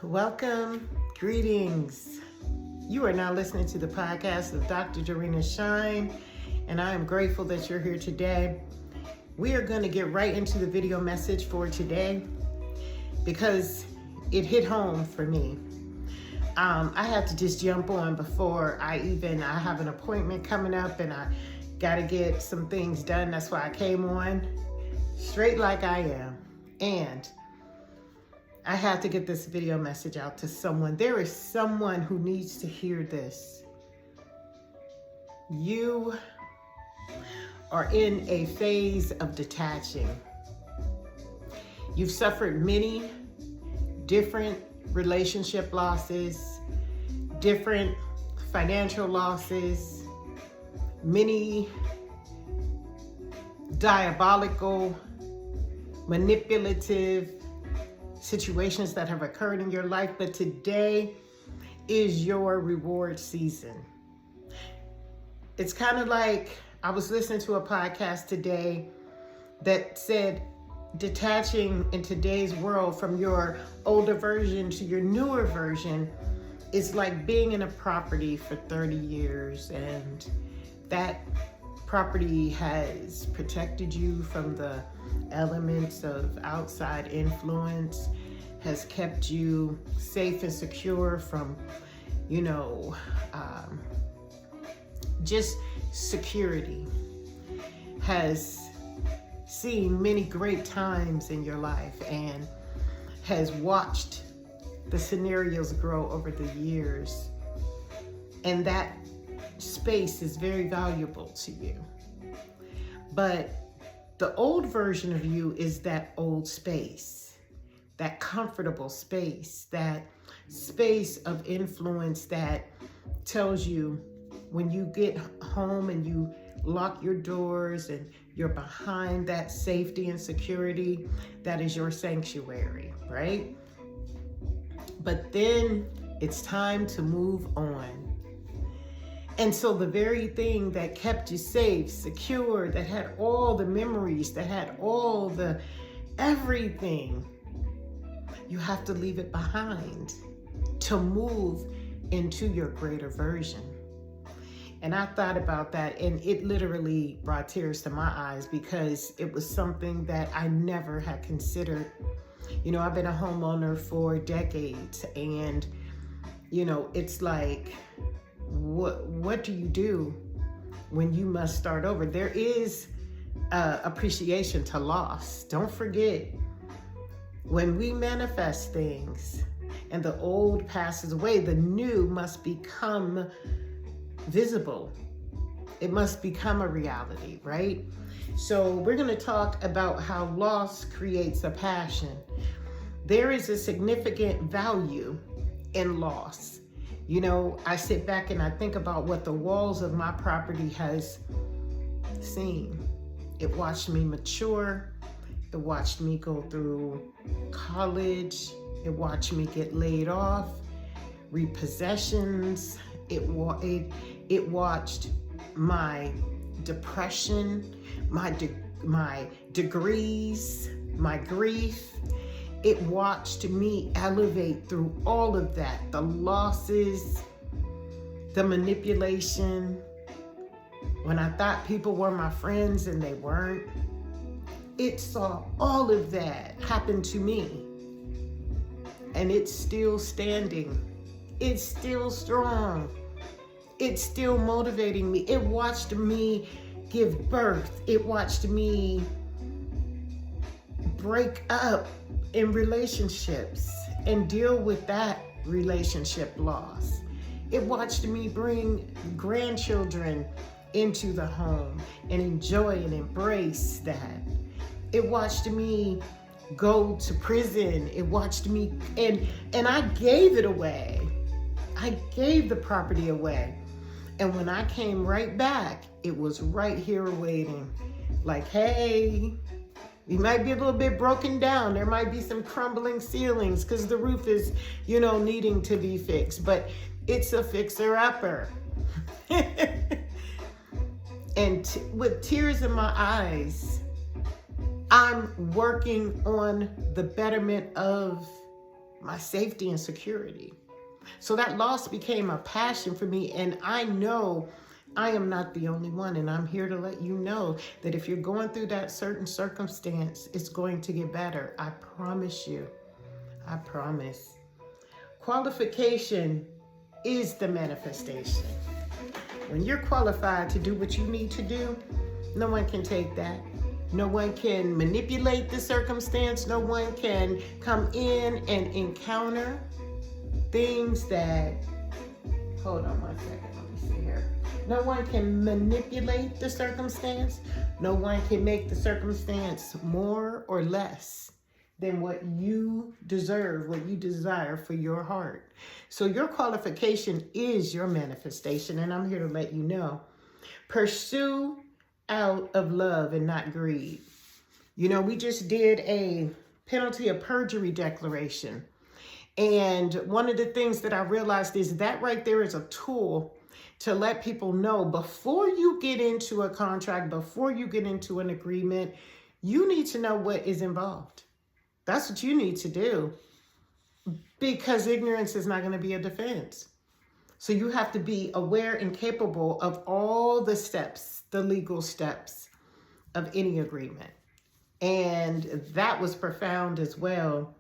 Welcome, greetings. You are now listening to the podcast of Dr. Dorian Shine, and I am grateful that you're here today. We are going to get right into the video message for today because it hit home for me. I had to just jump on before I have an appointment coming up and I got to get some things done. That's why I came on straight like I am. And I have to get this video message out to someone. There is someone who needs to hear this. You are in a phase of detaching. You've suffered many different relationship losses, different financial losses, many diabolical, manipulative situations that have occurred in your life, but today is your reward season. It's kind of like I was listening to a podcast today that said detaching in today's world from your older version to your newer version is like being in a property for 30 years, and that property has protected you from the elements of outside influence, has kept you safe and secure from, just security, has seen many great times in your life and has watched the scenarios grow over the years. And that space is very valuable to you. But the old version of you is that old space, that comfortable space, that space of influence that tells you when you get home and you lock your doors and you're behind that safety and security, that is your sanctuary, right? But then it's time to move on. And so the very thing that kept you safe, secure, that had all the memories, that had all the everything, you have to leave it behind to move into your greater version. And I thought about that, and it literally brought tears to my eyes because it was something that I never had considered. I've been a homeowner for decades, and, it's like, what do you do when you must start over? There is appreciation to loss. Don't forget, when we manifest things and the old passes away, the new must become visible. It must become a reality, right? So we're going to talk about how loss creates a passion. There is a significant value in loss. I sit back and I think about what the walls of my property has seen. It watched me mature. It watched me go through college. It watched me get laid off, repossessions. It watched my depression, my degrees, my grief. It watched me elevate through all of that, the losses, the manipulation. When I thought people were my friends and they weren't, it saw all of that happen to me. And it's still standing. It's still strong. It's still motivating me. It watched me give birth. It watched me break up in relationships and deal with that relationship loss. It watched me bring grandchildren into the home and enjoy and embrace that. It watched me go to prison. It watched me, and I gave it away. I gave the property away. And when I came right back, it was right here waiting. Like, hey, you might be a little bit broken down. There might be some crumbling ceilings because the roof is, needing to be fixed. But it's a fixer-upper. And with tears in my eyes, I'm working on the betterment of my safety and security. So that loss became a passion for me, and I know I am not the only one, and I'm here to let you know that if you're going through that certain circumstance, it's going to get better. I promise you. I promise. Qualification is the manifestation. When you're qualified to do what you need to do, no one can take that. No one can manipulate the circumstance. No one can come in and encounter things that, hold on one second, let me see here. No one can manipulate the circumstance. No one can make the circumstance more or less than what you deserve, what you desire for your heart. So your qualification is your manifestation, and I'm here to let you know. Pursue out of love and not greed. You know, we just did a penalty of perjury declaration. And one of the things that I realized is that right there is a tool to let people know before you get into a contract, before you get into an agreement, you need to know what is involved. That's what you need to do, because ignorance is not going to be a defense. So you have to be aware and capable of all the steps, the legal steps of any agreement. And that was profound as well.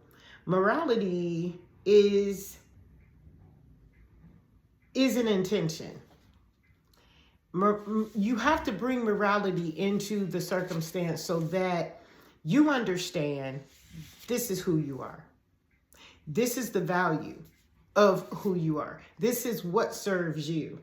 Morality is an intention. You have to bring morality into the circumstance so that you understand this is who you are. This is the value of who you are. This is what serves you.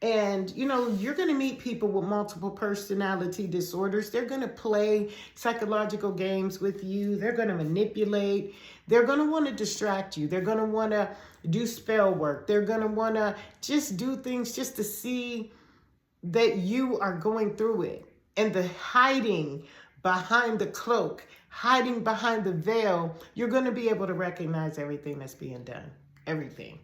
And, you know, you're going to meet people with multiple personality disorders. They're going to play psychological games with you. They're going to manipulate. They're going to want to distract you. They're going to want to do spell work. They're going to want to just do things just to see that you are going through it. And the hiding behind the cloak, hiding behind the veil, you're going to be able to recognize everything that's being done. Everything.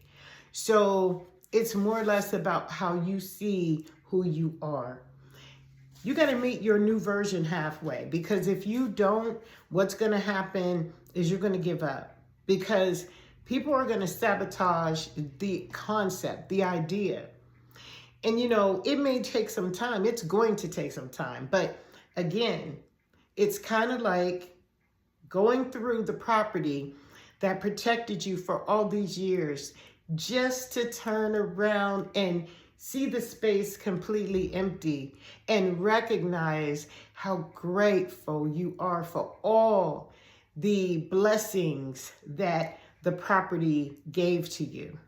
So it's more or less about how you see who you are. You got to meet your new version halfway, because if you don't, what's going to happen is you're going to give up, because people are going to sabotage the concept, the idea. And, you know, it may take some time. It's going to take some time. But again, it's kind of like going through the property that protected you for all these years, just to turn around and see the space completely empty and recognize how grateful you are for all the blessings that the property gave to you.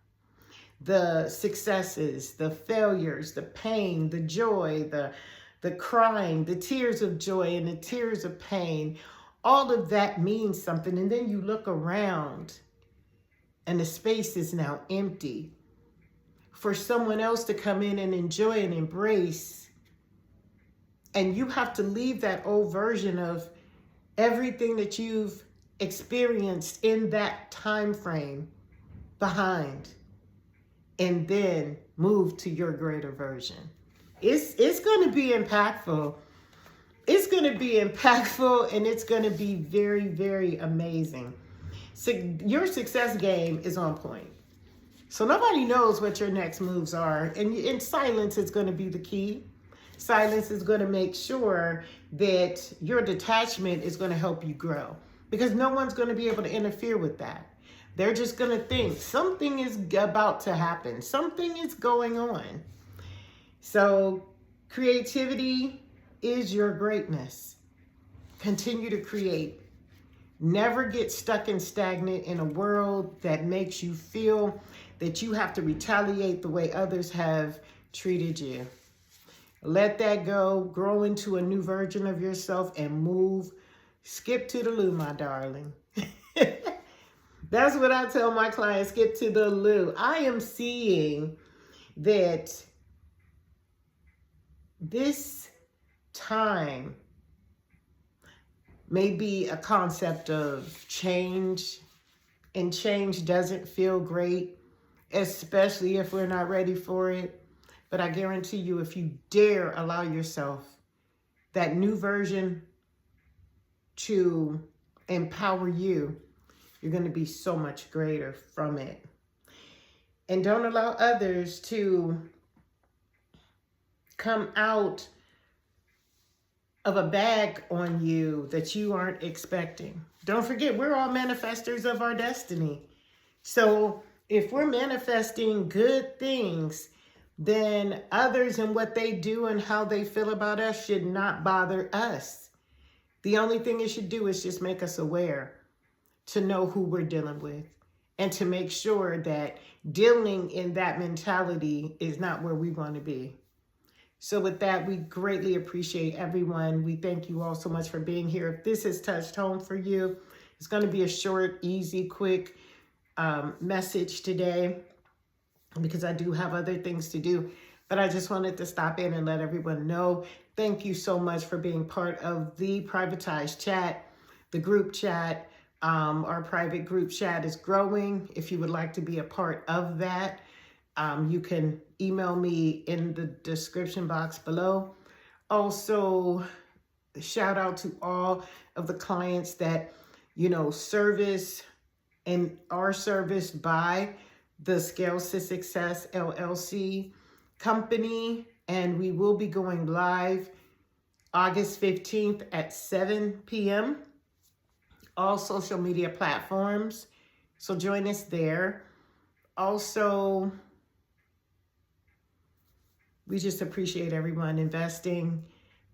The successes, the failures, the pain, the joy, the crying, the tears of joy and the tears of pain, all of that means something. And then you look around and the space is now empty for someone else to come in and enjoy and embrace. And you have to leave that old version of everything that you've experienced in that time frame behind, and then move to your greater version. It's going to be impactful. It's going to be impactful, and it's going to be very, very amazing. So your success game is on point. So nobody knows what your next moves are. And in silence is going to be the key. Silence is going to make sure that your detachment is going to help you grow, because no one's going to be able to interfere with that. They're just going to think something is about to happen. Something is going on. So creativity is your greatness. Continue to create. Never get stuck and stagnant in a world that makes you feel that you have to retaliate the way others have treated you. Let that go. Grow into a new version of yourself and move. Skip to the loo, my darling. That's what I tell my clients, skip to the loo. I am seeing that this time may be a concept of change, and change doesn't feel great, especially if we're not ready for it. But I guarantee you, if you dare allow yourself that new version to empower you, you're going to be so much greater from it. And don't allow others to come out of a bag on you that you aren't expecting. Don't forget, we're all manifestors of our destiny. So if we're manifesting good things, then others and what they do and how they feel about us should not bother us. The only thing it should do is just make us aware to know who we're dealing with and to make sure that dealing in that mentality is not where we want to be. So with that, we greatly appreciate everyone. We thank you all so much for being here. If this has touched home for you, it's going to be a short, easy, quick message today because I do have other things to do. But I just wanted to stop in and let everyone know. Thank you so much for being part of the privatized chat, the group chat. Our private group chat is growing. If you would like to be a part of that, you can email me in the description box below. Also, shout out to all of the clients that, service and are serviced by the Scalestosuccessllc company. And we will be going live August 15th at 7 p.m. all social media platforms. So join us there. Also, we just appreciate everyone investing,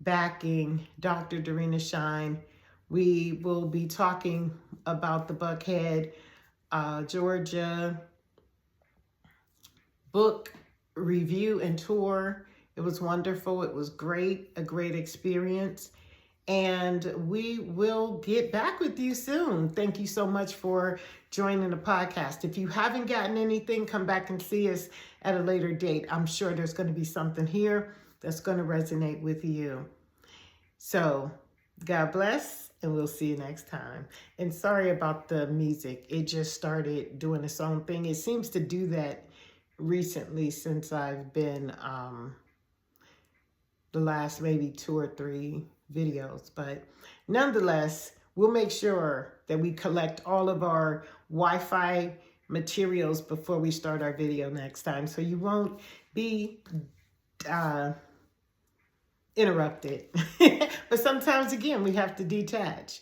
backing Dr. Dorina Shine. We will be talking about the Buckhead, Georgia book review and tour. It was wonderful. It was great, a great experience. And we will get back with you soon. Thank you so much for joining the podcast. If you haven't gotten anything, come back and see us at a later date. I'm sure there's going to be something here that's going to resonate with you. So God bless, and we'll see you next time. And sorry about the music. It just started doing its own thing. It seems to do that recently since I've been the last maybe 2 or 3 videos. But nonetheless, we'll make sure that we collect all of our Wi-Fi materials before we start our video next time, so you won't be interrupted. But sometimes, again, we have to detach.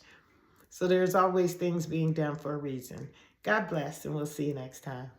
So there's always things being done for a reason. God bless, and we'll see you next time.